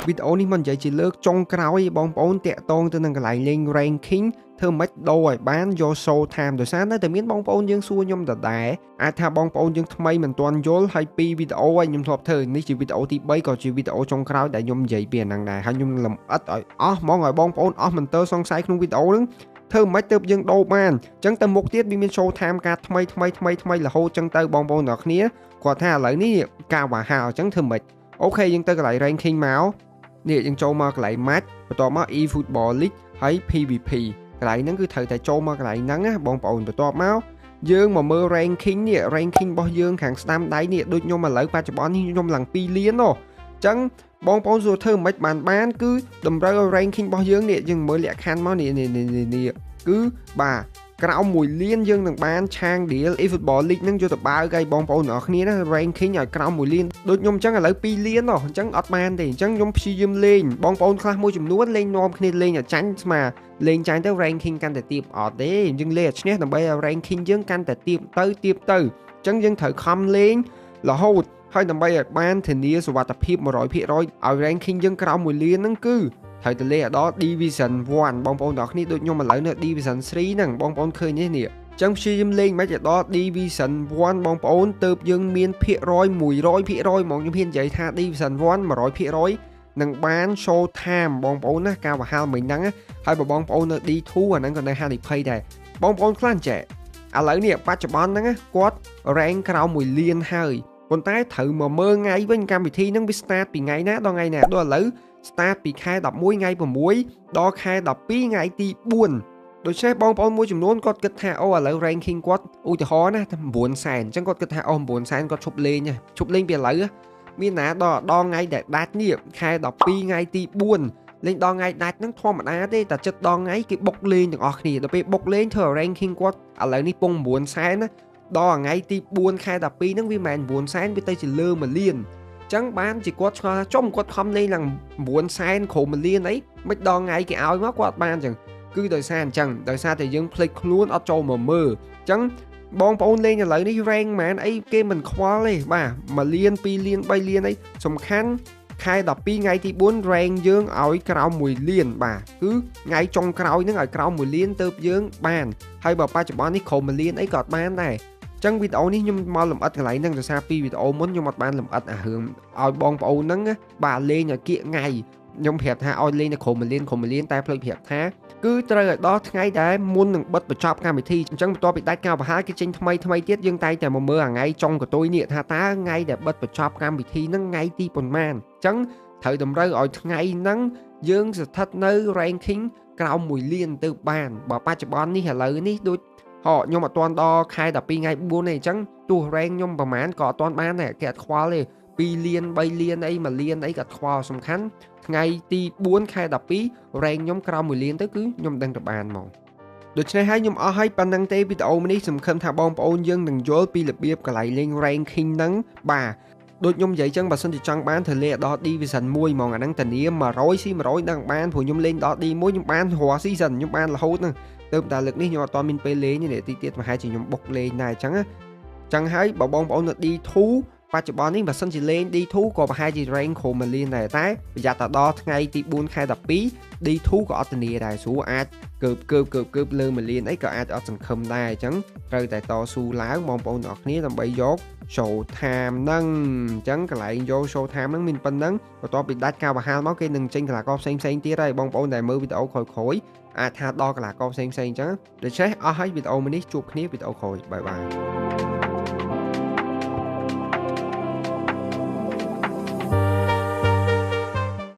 វីដេអូនេះមិននិយាយជាលើកចុងក្រោយបងប្អូនតាក់ទងទៅនឹងកន្លែងលេង ranking ធ្វើមិនដូរឲ្យបានយក show time ដោយសារនៅតែមានបងប្អូនយើងសួរខ្ញុំដដែលអាចថាបងប្អូនយើងថ្មីមិនទាន់យល់ហើយពីវីដេអូឲ្យខ្ញុំធ្លាប់ធ្វើនេះជាវីដេអូទី3ក៏ជាវីដេអូចុងក្រោយដែលខ្ញុំនិយាយពីអាហ្នឹងដែរហើយខ្ញុំលម្អិតឲ្យអស់ហ្មងឲ្យបងប្អូនអស់មិនទើសង្ស័យក្នុងវីដេអូហ្នឹងធ្វើមិនទៅយើងដូរបានអញ្ចឹងទៅមុខទៀតវាមាន show time ការថ្មីរហូតអញ្ចឹងទៅបងប្អូនទាំងគ្នាគាត់ថាឥឡូវនេះការវ៉ាហាអញ្ចឹងធ្វើមិនអូខេយើងទៅកន្លែង ranking មកនេះយើងចូលមកកន្លែង match បន្ទាប់មក eFootball League ហើយ PVP កន្លែងហ្នឹងគឺត្រូវតែចូលមកកន្លែងហ្នឹងណាបងប្អូនបន្ទាប់មកយើងមកមើល ranking នេះ ranking របស់យើងខាងស្ដាំដៃនេះដូចខ្ញុំឥឡូវបច្ចុប្បន្ននេះខ្ញុំឡើង2លានអញ្ចឹងបងប្អូនសួរធ្វើមិនបានគឺតម្រូវឲ្យ ranking របស់យើងនេះយើងមើលលក្ខខណ្ឌមកនេះគឺបាទក្រោម1លានយើងនឹងបានឆាង deal eFootball League ហ្នឹងយកទៅបើកឲ្យបងប្អូនទាំងអស់គ្នាណា ranking ឲ្យក្រោម1លានដូចខ្ញុំអញ្ចឹងឥឡូវ2លានអញ្ចឹងអត់បានទេអញ្ចឹងខ្ញុំព្យាយាមលេងបងប្អូនខ្លះមួយចំនួនលេងនាំគ្នាលេងឲ្យចាញ់ស្មើលេងចាញ់ទៅ ranking កាន់តែទាបអត់ទេយើងលេងឲ្យឈ្នះដើម្បីឲ្យ ranking យើងកាន់តែទាបទៅអញ្ចឹងយើងត្រូវខំលេងរហូតហើយដើម្បីឲ្យបានធានាសុវត្ថិភាព 100% ឲ្យ ranking យើងក្រោម1លានហ្នឹងគឺត្រូវទៅលេងដល់ Division 1បងប្អូនទាំងគ្នាដូចខ្ញុំឥឡូវនៅ Division 3ហ្នឹងបងប្អូនឃើញនេះអញ្ចឹងព្យាយាមលេងមិនឲ្យដល់ Division 1បងប្អូនទៅយើងមានភាគរយ 100% ហ្មងខ្ញុំហ៊ាននិយាយថា Division 1 100% នឹងបាន show time បងប្អូនណាការវ៉ាហាល់មិញហ្នឹងហើយបងប្អូននៅ D2 អាហ្នឹងក៏នៅហានិភ័យដែរបងប្អូនខ្លះអញ្ចឹងឥឡូវនេះបច្ចុប្បន្នហ្នឹងគាត់ rank ក្រោម1លានហើយប៉ុន្តែត្រូវមកមើលថ្ងៃវិញកម្មវិធីហ្នឹងវា start ពីថ្ងៃណាដល់ថ្ងៃណាដល់ឥឡូវstart ពីខែ11ថ្ងៃ6ដល់ខែ12ថ្ងៃទី4ដូច្នេះបងប្អូនមួយចំនួនគាត់គិតថាអូឥឡូវ ranking គាត់ឧទាហរណ៍ណា9សែនអញ្ចឹងគាត់គិតថាអូ9សែនគាត់ឈប់លេងពីឥឡូវមានណាដល់ថ្ងៃដែលដាច់នេះខែ12ថ្ងៃទី4លេងដល់ថ្ងៃដាច់ហ្នឹងធម្មតាទេតែចិត្តដល់ថ្ងៃគេបុកលេងទាំងអស់គ្នាដល់ពេលបុកលេងធ្វើ ranking គាត់ឥឡូវនេះពង9សែនណាដល់ថ្ងៃទី4ខែ12ហ្នឹងវាមិនមែន9សែនវាទៅជាលើ1លានចឹងបានជាគាត់ឆ្ងល់ថាចំគាត់ខំលេងឡើង9សែនក្រោម1លានអីមិនដល់ថ្ងៃគេឲ្យមកគាត់បានចឹងគឺដោយសារអញ្ចឹងដោយសារតែយើងភ្លេចខ្លួនអត់ចូលមកមើលចឹងបងប្អូនលេងឥឡូវនេះ rank ហ្មងអីគេមិនខ្វល់ទេបាទ1លាន2លាន3លានអីសំខាន់ខែ12ថ្ងៃទី4 rank យើងឲ្យក្រោម1លានបាទគឺថ្ងៃចុងក្រោយហ្នឹងឲ្យក្រោម1លានទៅយើងបានហើយបើបច្ចុប្បន្ននេះក្រោម1លានអីក៏បានដែរចឹងវីដេអូនេះខ្ញុំមកលម្អិតកន្លែងហ្នឹងដោយសារពីវីដេអូមុនខ្ញុំអត់បានលម្អិតអារឿងឲ្យបងប្អូនហ្នឹងបាទលេងឲ្យគៀកថ្ងៃខ្ញុំប្រាប់ថាឲ្យលេងនៅក្រោម1លានតែភ្លេចប្រាប់ថាគឺត្រូវឲ្យដល់ថ្ងៃដែលមុននឹងបិទបញ្ចប់កម្មវិធីអញ្ចឹងបន្ទាប់ពីដាច់ការបង្ហាញគេចេញថ្មីទៀតយើងតែងតែមកមើលថ្ងៃចុងកតុយនេះថាតើថ្ងៃដែលបិទបញ្ចប់កម្មវិធីហ្នឹងថ្ងៃទីប៉ុន្មានអញ្ចឹងត្រូវតម្រូវឲ្យថ្ងៃហ្នឹងយើងស្ថិតនៅ ranking ក្រោម1លានទៅបានបើបច្ចុប្បន្ននេះឥឡូវនេះដូចខ្ញុំអត់ទាន់ដល់ខែ12ថ្ងៃ4ទេអញ្ចឹងទោះ rank ខ្ញុំប្រហែលក៏អត់ទាន់បានដែរគេអត់ខ្វល់ទេ2លាន3លានអី1លានអីក៏អត់ខ្វល់សំខាន់ថ្ងៃទី4ខែ12 rank ខ្ញុំក្រោម1លានទៅគឺខ្ញុំដឹងទៅបានមកដូច្នេះហើយខ្ញុំអស់ឲ្យប៉ុណ្្នឹងទេវីដេអូនេះសង្ឃឹមថាបងប្អូនយើងនឹងយល់ពីរបៀបកន្លែងលេង ranking ហ្នឹងបាទដូចខ្ញុំនិយាយចឹងបើសិនជាចង់បានត្រូវលេខដល់ Division 1ហ្មងអាហ្នឹងធានា100 C 100ដឹងបានព្រោះខ្ញុំលេងដល់ D1 ខ្ញុំបានរាល់ season ខ្ញុំបានរហូតហ្នឹងទៅតែលើកនេះខ្ញុំអត់ទាន់មានពេលលេងទេទីទៀតប្រហែលជាខ្ញុំបុកលេងដែរអញ្ចឹងហើយបើបងប្អូននៅ D2 បច្ចុប្បន្ននេះបើសិនជាលេង D2 ក៏ប្រហែលជា rank ក្រោម1លានដែរតែប្រយ័ត្នតែដល់ថ្ងៃទី4ខែ12 D2 ក៏អត់ធានាដែរស្រួលអាចកើបលើ1លានអីក៏អាចអត់សង្ឃឹមដែរអញ្ចឹងត្រូវតែតស៊ូឡើងបងប្អូនទាំងអស់គ្នាដើម្បីយក show time ហ្នឹងអញ្ចឹងកន្លែងយក show time ហ្នឹងមានប៉ុណ្ណឹងបន្ទាប់ពីដាច់ការបង្ហាញមកគេនឹងចេញកីឡាករផ្សេងទៀតហើយបងប្អូនដែលមើលវីដេអូក្រោយអាចថាដល់កីឡាករផ្សេងអញ្ចឹងដូច្នេះអស់ហើយវីដេអូមួយនេះជួបគ្នាវីដេអូក្រោយបាយ